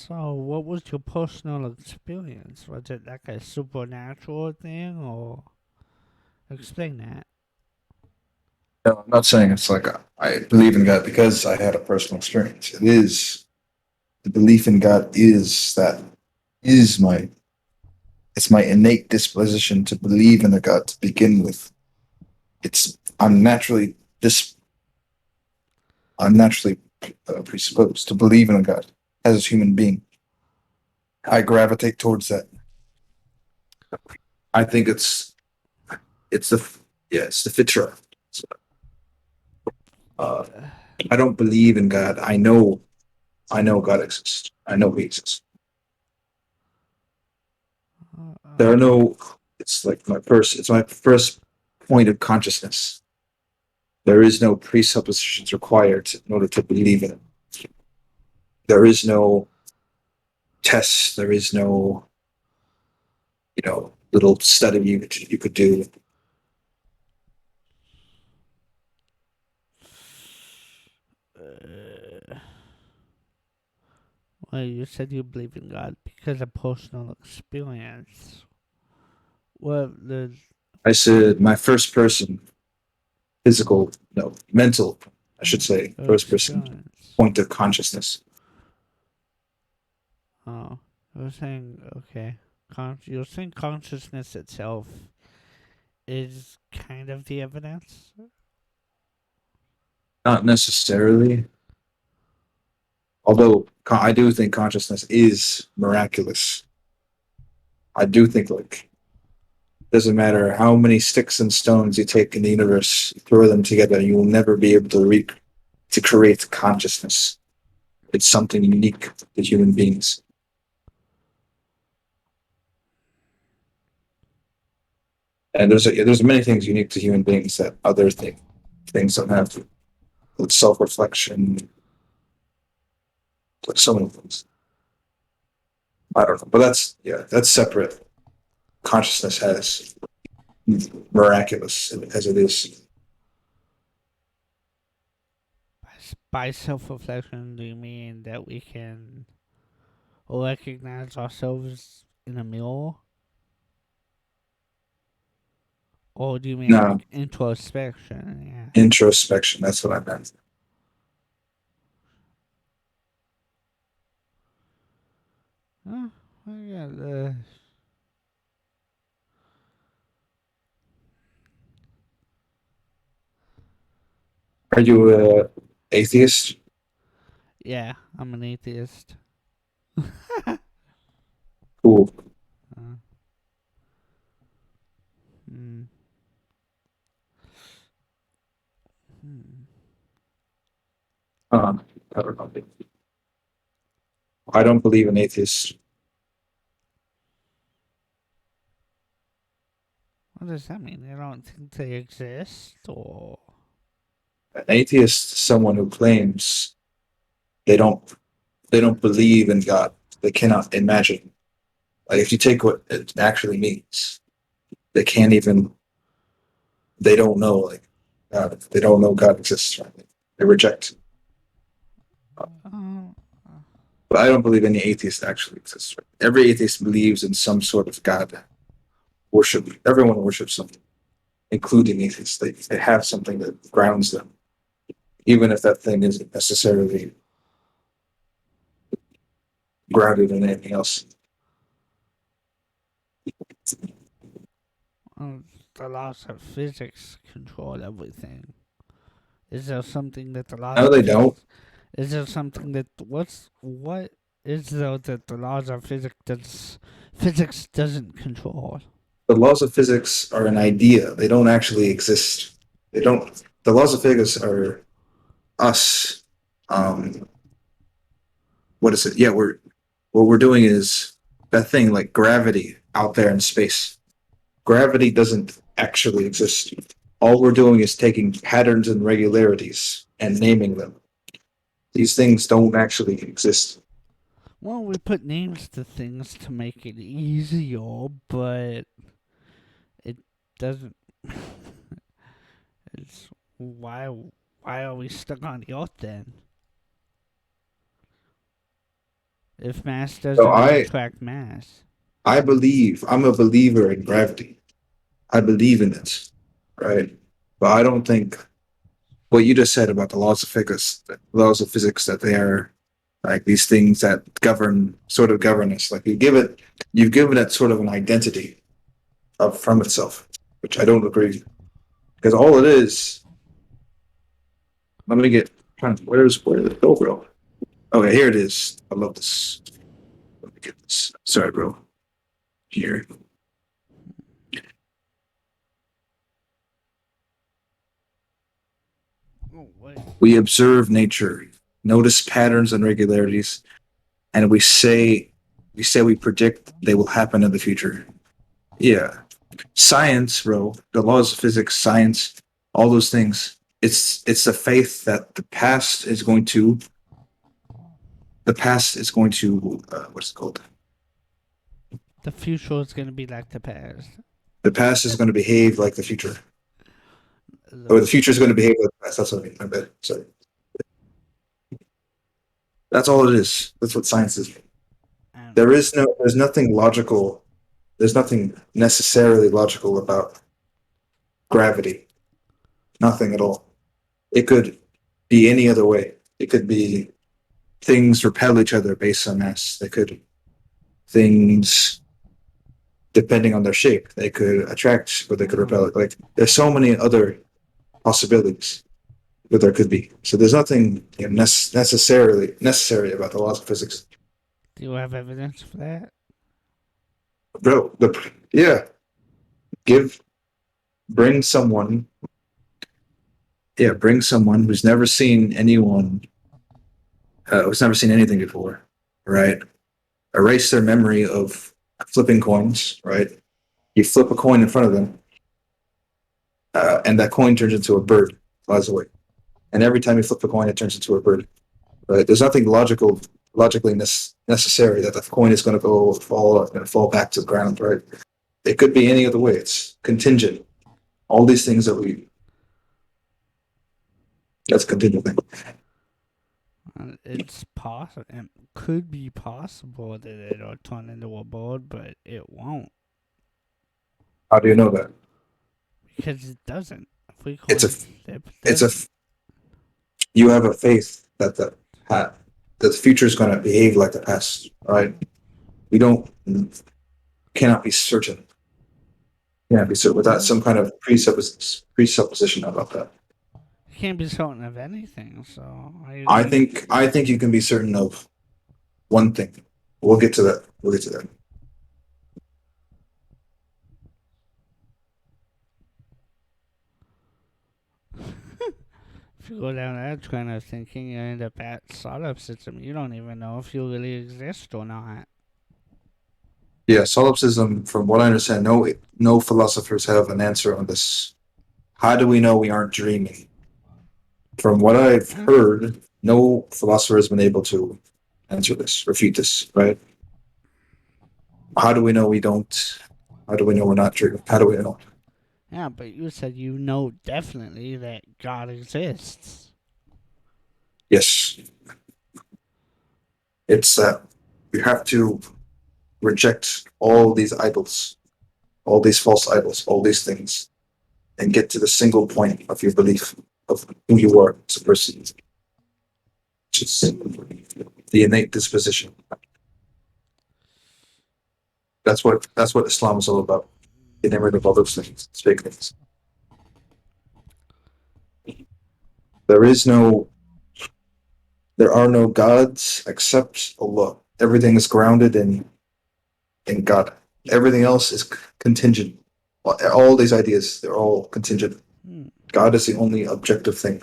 So, what was your personal experience? Was it like a supernatural thing, or explain that? No, I'm not saying it's like I believe in God because I had a personal experience. It is the belief in God is that is my it's my innate disposition to believe in a God to begin with. It's this I'm naturally presupposed to believe in a God as a human being. I gravitate towards that. I think it's the yeah it's the fitra. Uh, I don't believe in God. I know God exists. I know He exists. There are Uh, no. It's like my first. It's my first point of consciousness. There is no presuppositions required in order to believe in it. There is no test. There is no little study you could do. uh, well, you said you believe in God because of personal experience. Well, the I said my first person physical, no, mental, I should say, first person experience. point of consciousness. Oh, you're saying okay. You're saying consciousness itself is kind of the evidence. Not necessarily, although I do think consciousness is miraculous. I do think like doesn't matter how many sticks and stones you take in the universe, throw them together, you will never be able to create consciousness. It's something unique to human beings. And there's many things unique to human beings that other things don't have. With self reflection, like so many things. I don't know, but that's separate. Consciousness has miraculous as it is. By self reflection, do you mean that we can recognize ourselves in a mirror? Or do you mean No, like introspection? Yeah. introspection. That's what I meant. Oh, well, yeah, Are you a atheist? yeah, I'm an atheist. Cool. Uh, hmm, hmm. Uh, I don't know. I don't believe in atheists. What does that mean? You don't think they exist? Or. An atheist is someone who claims they don't they don't believe in God. They cannot imagine. Like if you take what it actually means, they can't even they don't know like God. They don't know God exists. Right? They reject. Uh, But I don't believe any atheist actually exists. Right? Every atheist believes in some sort of God worship. Everyone worships something, including atheists. They have something that grounds them, even if that thing isn't necessarily grounded in anything else. uh, the laws of physics control everything. Is there something that the laws No, of they don't. physics? Is there something that what is there that the laws of physics doesn't control? The laws of physics are an idea. They don't actually exist. They don't. The laws of physics are us. Um, what is it? Yeah, what we're doing is that thing like gravity out there in space. Gravity doesn't actually exist. All we're doing is taking patterns and regularities and naming them. These things don't actually exist. Well, we put names to things to make it easier, but it doesn't. It's why are we stuck on the earth then? If mass So doesn't I attract mass. I believe I'm a believer in gravity. I believe in it, right? But I don't think what you just said about the laws of physics, that they are like these things that sort of govern us. Like you've given it sort of an identity of from itself, which I don't agree because all it is. Let me get where did it go, bro? Okay, here it is. I love this. Let me get this. Sorry, bro. Here. Oh, wait. We observe nature, notice patterns and regularities, and we say we predict they will happen in the future. Yeah. Science, bro, the laws of physics, science, all those things. It's the faith that the past is going to what's it called? The future is gonna be like the past. The past is going to behave like the future. Or the The, future is going to behave like the past. That's what I mean. My bad. Sorry. That's all it is. That's what science is. and There's nothing logical. There's nothing necessarily logical about gravity. Nothing at all. It could be any other way. It could be things repel each other based on mass. They could things depending on their shape. They could attract or they could repel. Like there's so many other possibilities that there could be. So there's nothing necessarily necessary about the laws of physics. do you have evidence for that? Bro, yeah, give bring someone bring someone who's never seen anything before, right? Erase their memory of flipping coins, right? You flip a coin in front of them, and that coin turns into a bird, flies away. And every time you flip a coin, it turns into a bird, right? There's nothing logically necessary that the coin is going to fall back to the ground, right? It could be any other way. It's contingent. All these things that's a contingent thing. It's possible. It could be possible that it'll turn into a bird, but it won't How do you know that? because it doesn't. If we It's a coin flip, it it's a doesn't. you have a faith that the future is going to behave like the past, right? We don't cannot be certain. Cannot be certain without some kind of presupposition about that. You can't be certain of anything. So I think you can be certain of one thing. We'll get to that. We'll get to that. if you go down that train of thinking, you end up at solipsism. You don't even know if you really exist or not. Yeah, solipsism. From what I understand, no philosophers have an answer on this. How do we know we aren't dreaming? From what I've heard, no philosopher has been able to answer this, refute this, right? How do we know we don't? How do we know we're not dreaming? How do we know? Yeah, but you said you know definitely that God exists. Yes, it's that we have to reject all these idols, all these false idols, all these things, and get to the single point of your belief of who you are as a person, which is the innate disposition. That's what Islam is all about. Getting rid of all those things, it's fake things. There is no, there are no gods except Allah. Everything is grounded in God. Everything else is contingent. All these ideas, they're all contingent. Hmm. God is the only objective thing.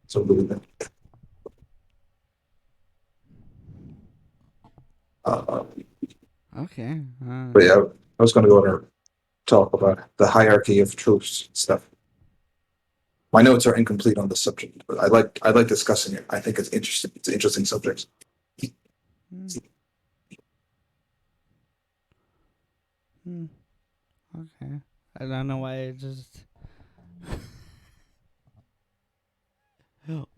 So believe it. Uh, Okay. but yeah, I was going to go and talk about the hierarchy of truths stuff. My notes are incomplete on the subject, but I like discussing it. I think it's interesting. It's an interesting subject. Hmm. Hmm. Okay. I don't know why I just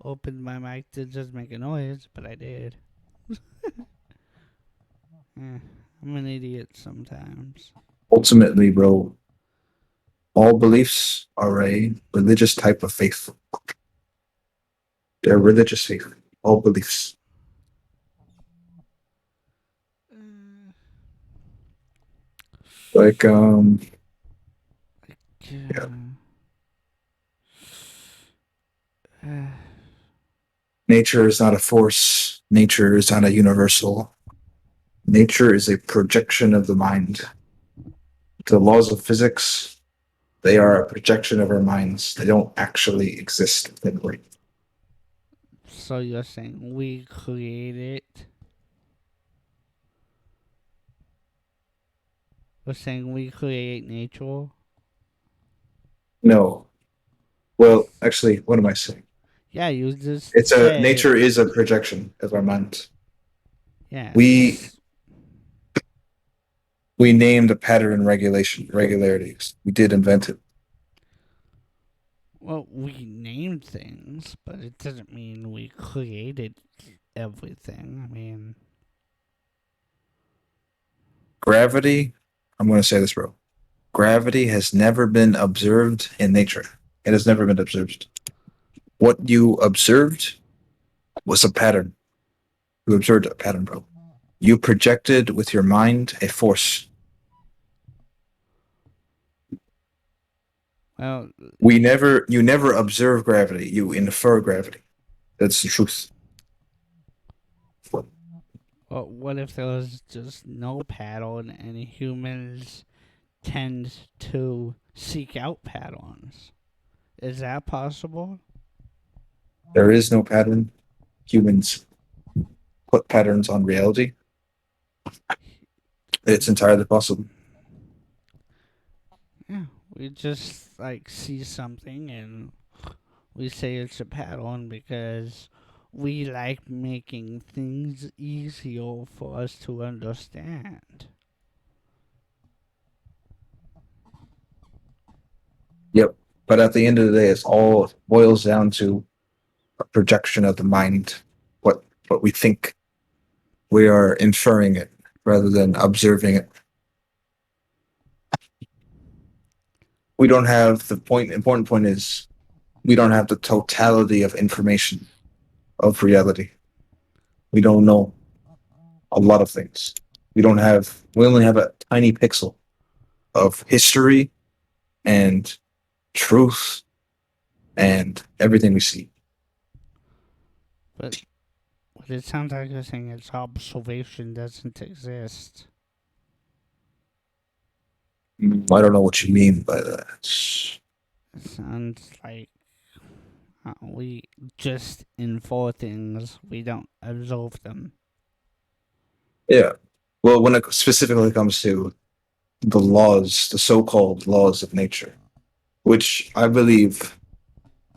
opened my mic to just make a noise, but I did. I'm an idiot sometimes. Ultimately, bro, all beliefs are a religious type of faith. They're religious faith. All beliefs. Uh, Like, yeah. yeah. Uh, Nature is not a force. Nature is not a universal. Nature is a projection of the mind. The laws of physics, they are a projection of our minds. They don't actually exist within brain. so you're saying we create it? We're saying we create nature? No. Well, actually, what am I saying? Yeah, you just It's a said. nature is a projection of our mind. Yeah. We we named a pattern regularities. We did invent it. Well, we named things, but it doesn't mean we created everything. I mean, Gravity, I'm going to say this, bro. Gravity has never been observed in nature. It has never been observed. What you observed was a pattern. You observed a pattern, bro. You projected with your mind a force. well, You never observe gravity. You infer gravity. That's the truth. what if there was just no pattern and humans tend to seek out patterns? Is that possible? There is no pattern. Humans put patterns on reality. It's entirely possible. Yeah, we just like see something and we say it's a pattern because we like making things easier for us to understand. Yep. But at the end of the day, it's all boils down to a projection of the mind. What we think, we are inferring it rather than observing it. We don't have the point. Important point is we don't have the totality of information of reality. We don't know a lot of things. We don't have. We only have a tiny pixel of history and truth and everything we see. But it sounds like you're saying its observation doesn't exist. I don't know what you mean by that. It sounds like we just infer things, we don't observe them. Yeah. Well, when it specifically comes to the laws, the so-called laws of nature, which I believe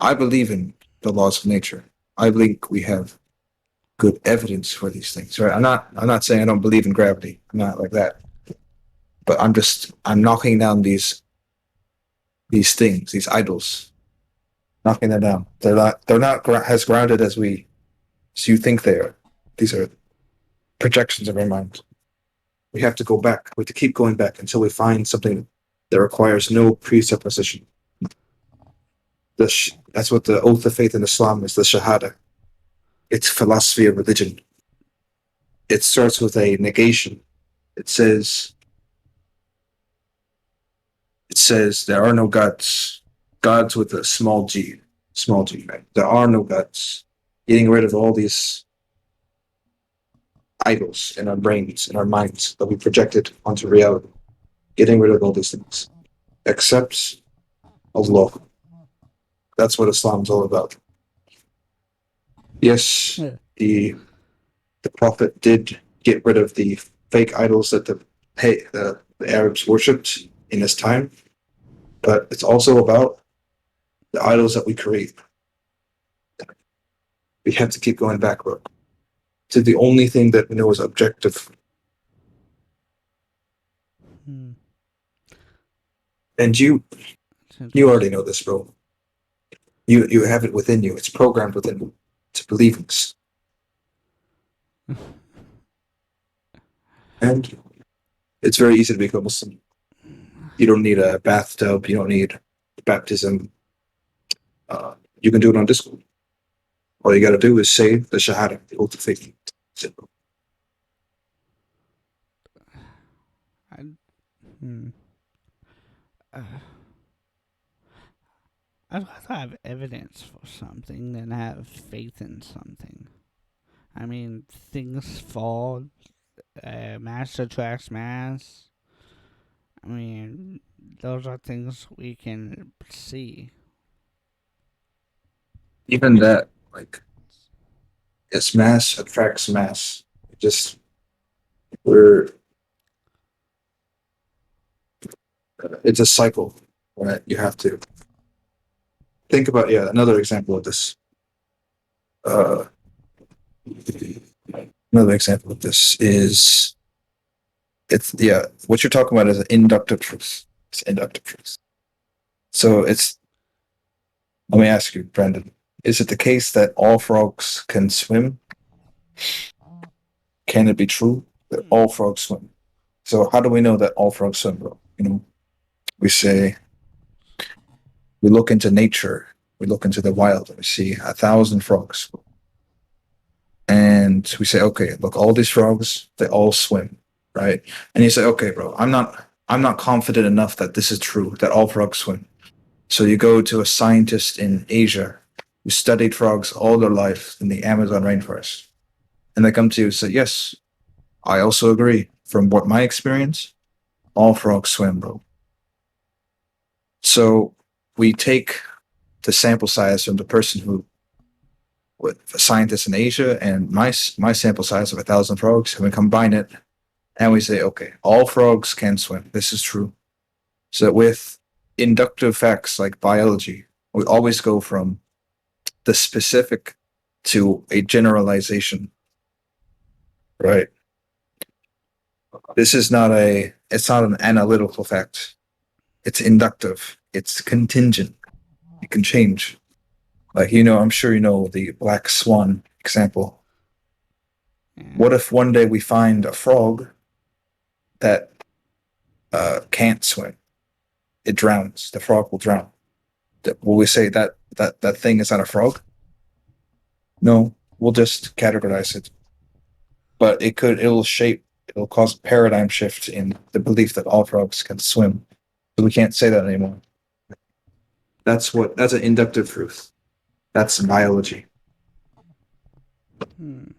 in the laws of nature. I think we have good evidence for these things. Right? I'm not saying I don't believe in gravity. I'm not like that. But I'm knocking down these things, these idols, knocking them down. They're not as grounded as you think they are. These are projections of our mind. We have to go back. We have to keep going back until we find something that requires no presupposition. That's what the oath of faith in Islam is, the Shahada. It's philosophy of religion. It starts with a negation. It says it says there are no gods. Gods with a small g, right? There are no gods. Getting rid of all these idols in our brains, in our minds that we projected onto reality. Getting rid of all these things. Accepts Allah. That's what Islam's all about. Yes, Yeah. the the Prophet did get rid of the fake idols that the Arabs worshipped in his time, but it's also about the idols that we create. We have to keep going backward to the only thing that we know is objective. Hmm. And It's you already interesting. know this, bro. You have it within you. It's programmed within you to believe in this. And it's very easy to become Muslim. You don't need a bathtub. You don't need baptism. You can do it on Discord. All you got to do is say the Shahada, the oath of faith. Simple. I, hmm. uh, I'd rather have evidence for something than have faith in something. I mean, things fall, mass attracts mass. I mean, those are things we can see. Even that, like, it's mass attracts mass. Just we're it's a cycle, right? You have to think about, yeah, another example of this. Uh, another example of this is it's yeah, what you're talking about is an inductive truth. It's inductive truth. So it's let me ask you, Brandon, is it the case that all frogs can swim? Can it be true that Hmm. all frogs swim? So how do we know that all frogs swim, bro? We say we look into nature, we look into the wild, and we see 1,000 frogs, and we say, okay, look, all these frogs, they all swim, right? And you say, okay, bro, I'm not confident enough that this is true, that all frogs swim. So you go to a scientist in Asia who studied frogs all their life in the Amazon rainforest, and they come to you and say, yes, I also agree. From what my experience, all frogs swim, bro. So we take the sample size from the person who, with a scientist in Asia, and my sample size of 1,000 frogs, and we combine it, and we say, okay, all frogs can swim. This is true. So with inductive facts like biology, we always go from the specific to a generalization, right? This is not a, it's not an analytical fact. It's inductive. It's contingent. It can change. Like, I'm sure you know the black swan example. Yeah. What if one day we find a frog that can't swim? It drowns. The frog will drown. Will we say that thing is not a frog? No, we'll just categorize it. But it'll cause a paradigm shift in the belief that all frogs can swim. So we can't say that anymore. That's an inductive truth. That's biology. Hmm.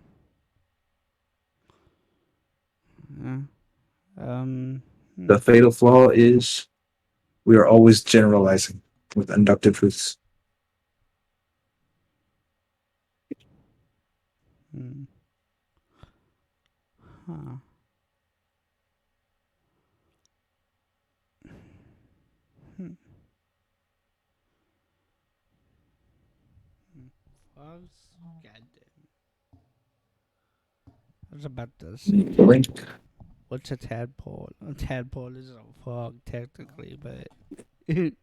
Yeah. Um. Hmm. The fatal flaw is we are always generalizing with inductive truths. Hmm. Huh. Hmm. Frogs. Goddamn. I was about to say Link. what's a tadpole? A tadpole is a frog technically, but it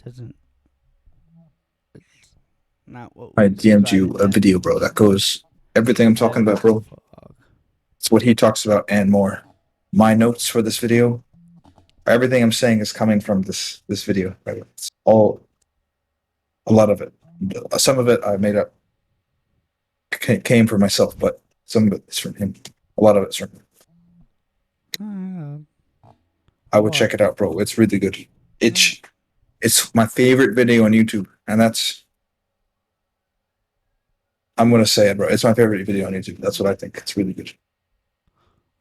doesn't. It's not what I we DM'd describe you a a video, tadpole bro. That as. goes everything I'm talking about, Tadpole's a bro. frog. It's what he talks about and more. My notes for this video, everything I'm saying is coming from this video. Right? It's all a lot of it. Some of it I made up, came from myself, but some of it is from him. A lot of it's from him. Uh, I I'll would check watch it it. out, bro. It's really good. Uh, It's my favorite video on YouTube, and I'm gonna say it, bro. It's my favorite video on YouTube. That's what I think. It's really good.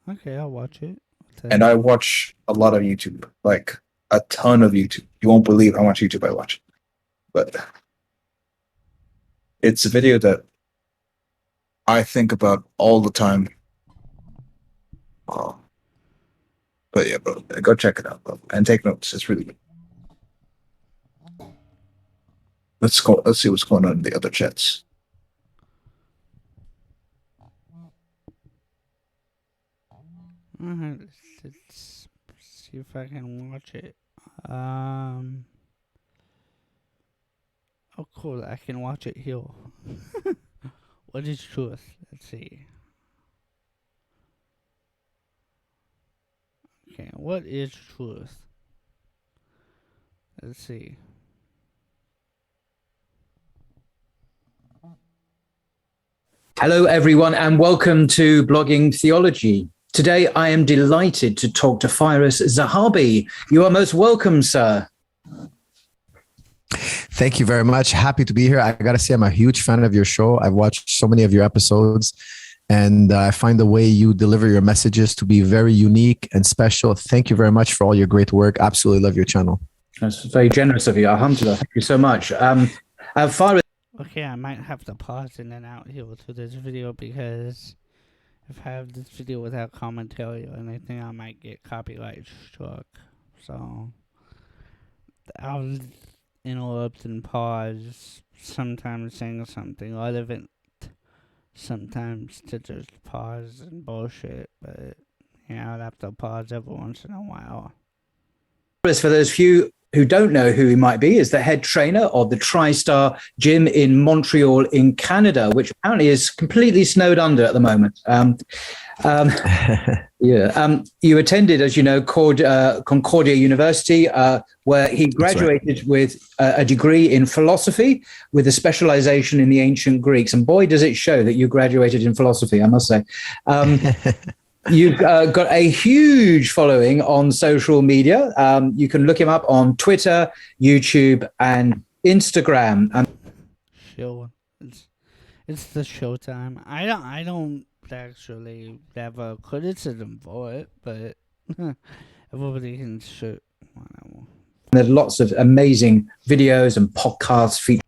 okay, I'll watch it. And I watch a lot of YouTube, like a ton of YouTube. You won't believe how much YouTube I watch. But it's a video that I think about all the time. Oh, but yeah, bro, go check it out, bro, and take notes. It's really good. Let's go. Let's see what's going on in the other chats. Alright, let's see if I can watch it. Um. Oh, cool. I can watch it here. What is truth? Let's see. Okay, what is truth? Let's see. Hello, everyone, and welcome to Blogging Theology. Today, I am delighted to talk to Firas Zahabi. You are most welcome, sir. Thank you very much. Happy to be here. I got to say, I'm a huge fan of your show. I've watched so many of your episodes, and I find the way you deliver your messages to be very unique and special. Thank you very much for all your great work. Absolutely love your channel. That's very generous of you. Alhamdulillah. Thank you so much. Firas. Okay, I might have to pause in and out here to this video because if I have this video without commentary or anything, I might get copyright struck. So I'll interrupt and pause, sometimes saying something relevant, sometimes to just pause and bullshit. But yeah, I'll have to pause every once in a while. For those few who don't know who he might be, is the head trainer of the TriStar Gym in Montreal in Canada, which apparently is completely snowed under at the moment. You attended, as you know, Concordia University, where he graduated with a degree in philosophy with a specialization in the ancient Greeks. And boy, does it show that you graduated in philosophy, I must say. You've got a huge following on social media. You can look him up on Twitter, YouTube, and Instagram. Sure, it's the showtime. I don't actually have a criticism for it, but everybody can shoot. There's lots of amazing videos and podcasts featuring